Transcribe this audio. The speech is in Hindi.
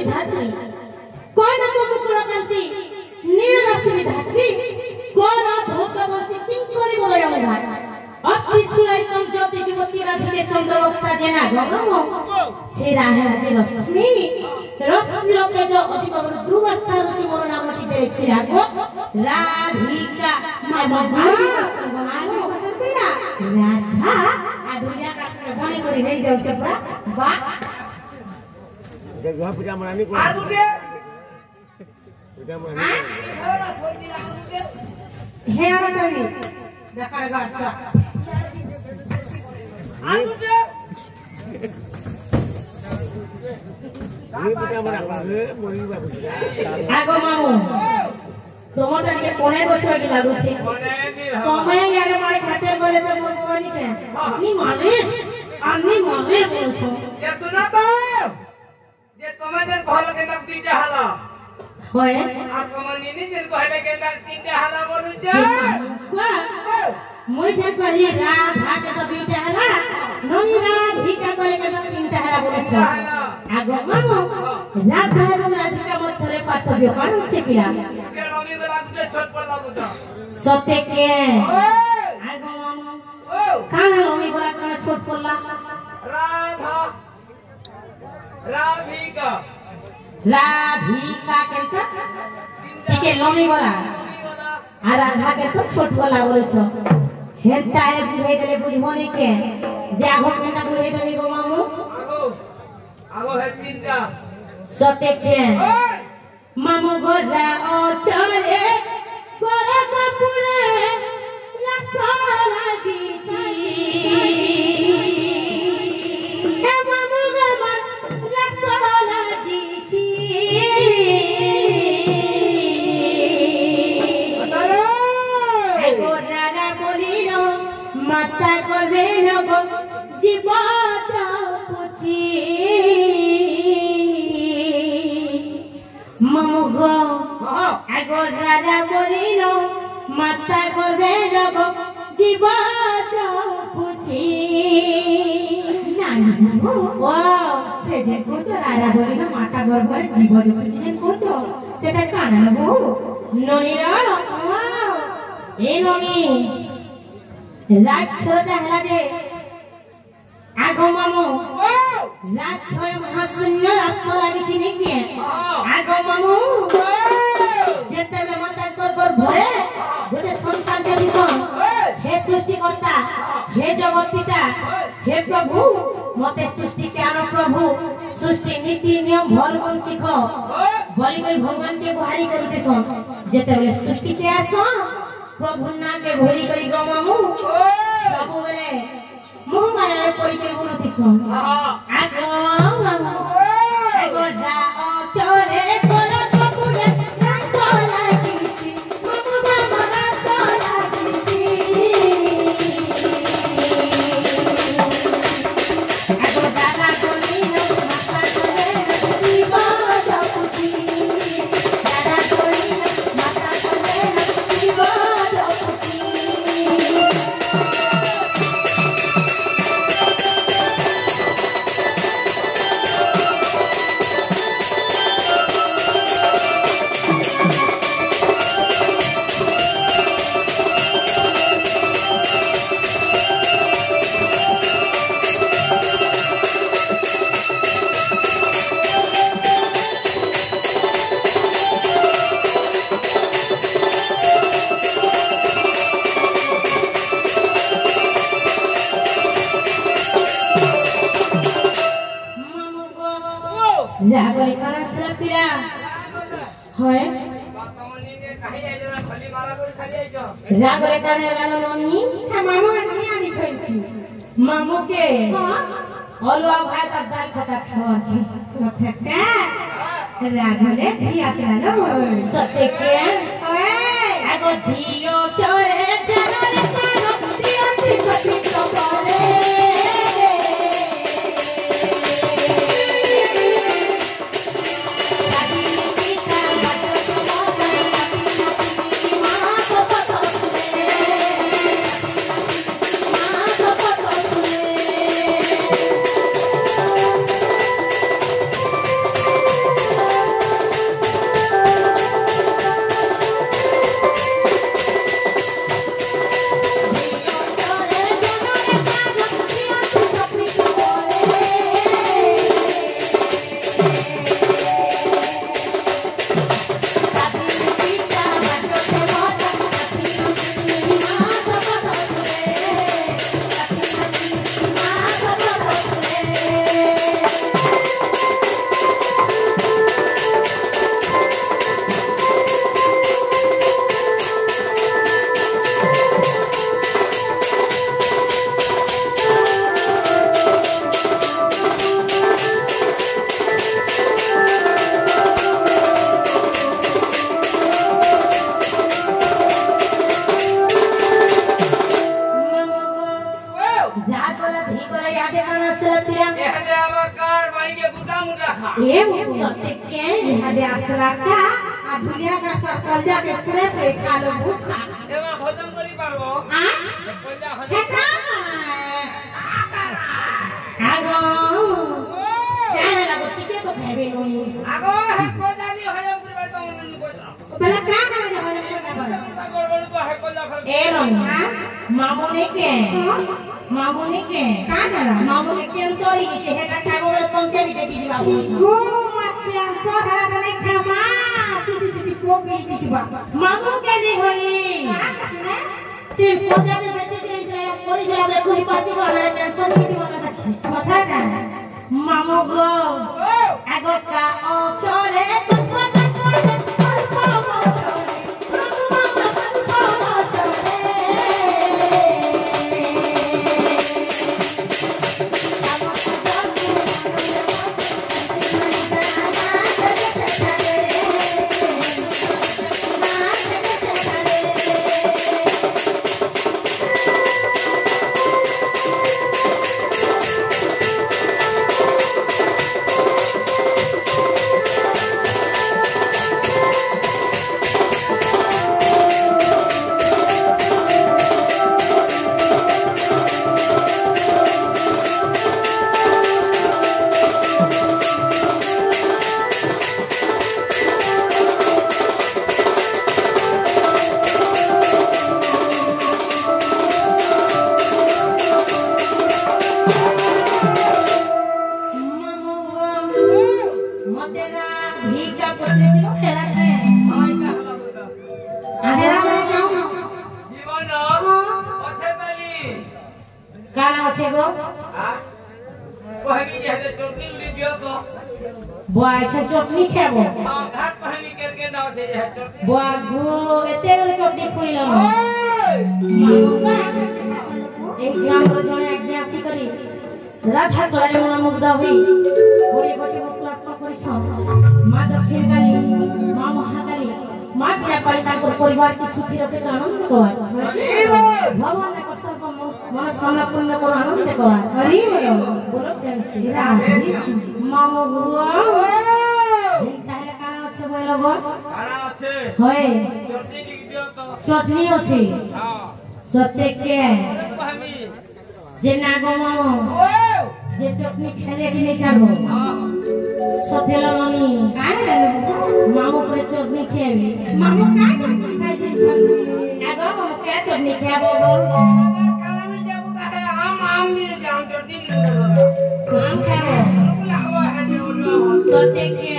सुविधात्री कौन को मुकुर कांति नील सुविधात्री कौन धोत बंसी किंकरी बोलयंगा अति सुयतम ज्योति युवती राधिके चंद्रवक्ता जेना गगम से राहे रश्मि रश्मि लोके जो अधिक ध्रुव ऋषि मोर नामटी दे खिलागो राधिका मामा राधिका संगनानो राधा आधुनिया का बने करी नहीं जाउ से पूरा बा देख पूजा मनानी को आगु दे पूजा मनानी हरा सोई दिला आगु दे हे आरतरी देखार गासा आगु दे ये पूजा मना रे मोरी बाबू आगो मामू तोमटा के कोने बसवा की लागु छे तमे यारे मारे खाते गले से मोर कोनी के नी माने बोलछो ये सुना तो जे तमेर घर के नाम तीनटा हाला होय आ कमनी नी जिन कहबे के नाम तीनटा हाला बोलु जे मुई जे कहली राधा के तो तीनटा हला ननी राधिका कहले के तो तीनटा हला बोलछो आगो मामू राधा और राधिका मध्यरे पार्थक्य कोन छे पिला के रवि गला गुटे छोट पर लागु त सते के आगो मामू काना रवि गला कोन छोट पड़ला राधा राधिका राधिका केनता टिके लमी गला आ राधा के तो छोट गला बोलछो हेता है बुझे देले बुझबोनी के जागो केना बुझे देबी गो मामू आगो है तीनटा सते के मामू गोरा ओ चले गोरा कपुरे रसाला दीची हे मामू गोरा रसाला दीची हे गोरा ना बोलिनो माता करे लगो जीवा पुची ममुगो आगो राजा बोलिनो माता करे लगो जीवा पुची नानी ओ से जे कोचो राजा बोलिनो माता गर्भरे जीव पुची जे कोचो सेटा काना लगो ननी रो ए ननी राक्षोटा हला दे आगो मामू राक्षय महाशून्य राक्षस लागिछि निके आगो मामू जेतेबे माता गर्भरे गोटे संतान जनिसन हे सृष्टिकर्ता हे जगत पिता हे प्रभु मते सृष्टि ज्ञान प्रभु सृष्टि नीति नियम भल मन सिख बोली गई भगवान के गुहारी करते सन जेतेबे सृष्टि के आसन प्रभु ना के भोली करी गो मामू सब बेले मोह माया पड़ी के बोलती सुन आगो मामू आगो दा ओ चोरे कोरा कपुरे रासोला कीची मामू मामा रासोला कीची आगो दादा बोलिनो माता करे जीवा जापुची दादा बोलिनो माता करे जीवा जागले करा सपिरा होय कमनी के काहे आइला खाली मारा कर खाली आइजो जागले करे वाला ननी हा मामू आनी आनी छोइती मामू के हलवा भाई तक दाल खटा खावा सथका रागले धिया से लो सते के ओए आगो धियो चोरे चोरे तारो धियो ती तो पारे ये सत्य के इहादे असला का आ दुनिया का सर्कल जाके पूरे पे कालो भूखा एमा हजम करी पारबो आ कल्ला हजम केता आगो जाने लगो चिके तो खाबे नोनी आगो हे कोदाली हजम करी बार तो ननी कोदा पहले का करे जब हम को ना करे गड़बड़ तो है कोल्ला फर ए नोनी मामुने के मामुने के का करा मामुने कैंसर ही छे हेटा खाबो रे पंखे भी देखि बाबू गो मत सो धरा करे खामा ची को भी दी बा मामू के नहीं होई सिर्फ कोजा में बैठे के इधर कोरी जरा ले कोई पाची वाला टेंशन ही दिवाना रखी सोथा का मामू गो आगो का ओ तोरे तुमको Buat cocok khabo. भात पहली करके ना दे है चटनी Buat go ete gole cocok khoi lam. एक ग्राम रो जने आज्ञा सी करी राधा तोरे मोना मुग्धा हुई गोटे गोटे मुक्लात्मा करी छ मां दक्षिण काली मां महाकाली मां पिराकाली ताको परिवार की सुखी रखे तो आनंद कोवार भगवान ने सर्व मनोकामना पूर्ण को आनंद कोवार हरि बोलो प्रेम से मामो गुआ তাহলে কানা আছে বইলো গো खाना আছে হয় चटनी लिख दियो तो চটনি আছে हां সত্যি কে पहली যে না গো মামো ओ যে চটনি খেলে কি নেই চাবো हां সথেলো ননি কারে মামো পরে চটনি খেবি মামু का चटनी खाई दे আগো মামো কে চটনি খাবো গো काला में जाबू का है आम भी जाम चटनी लिख दो সাম খাবো लागो है जो সত্যি কে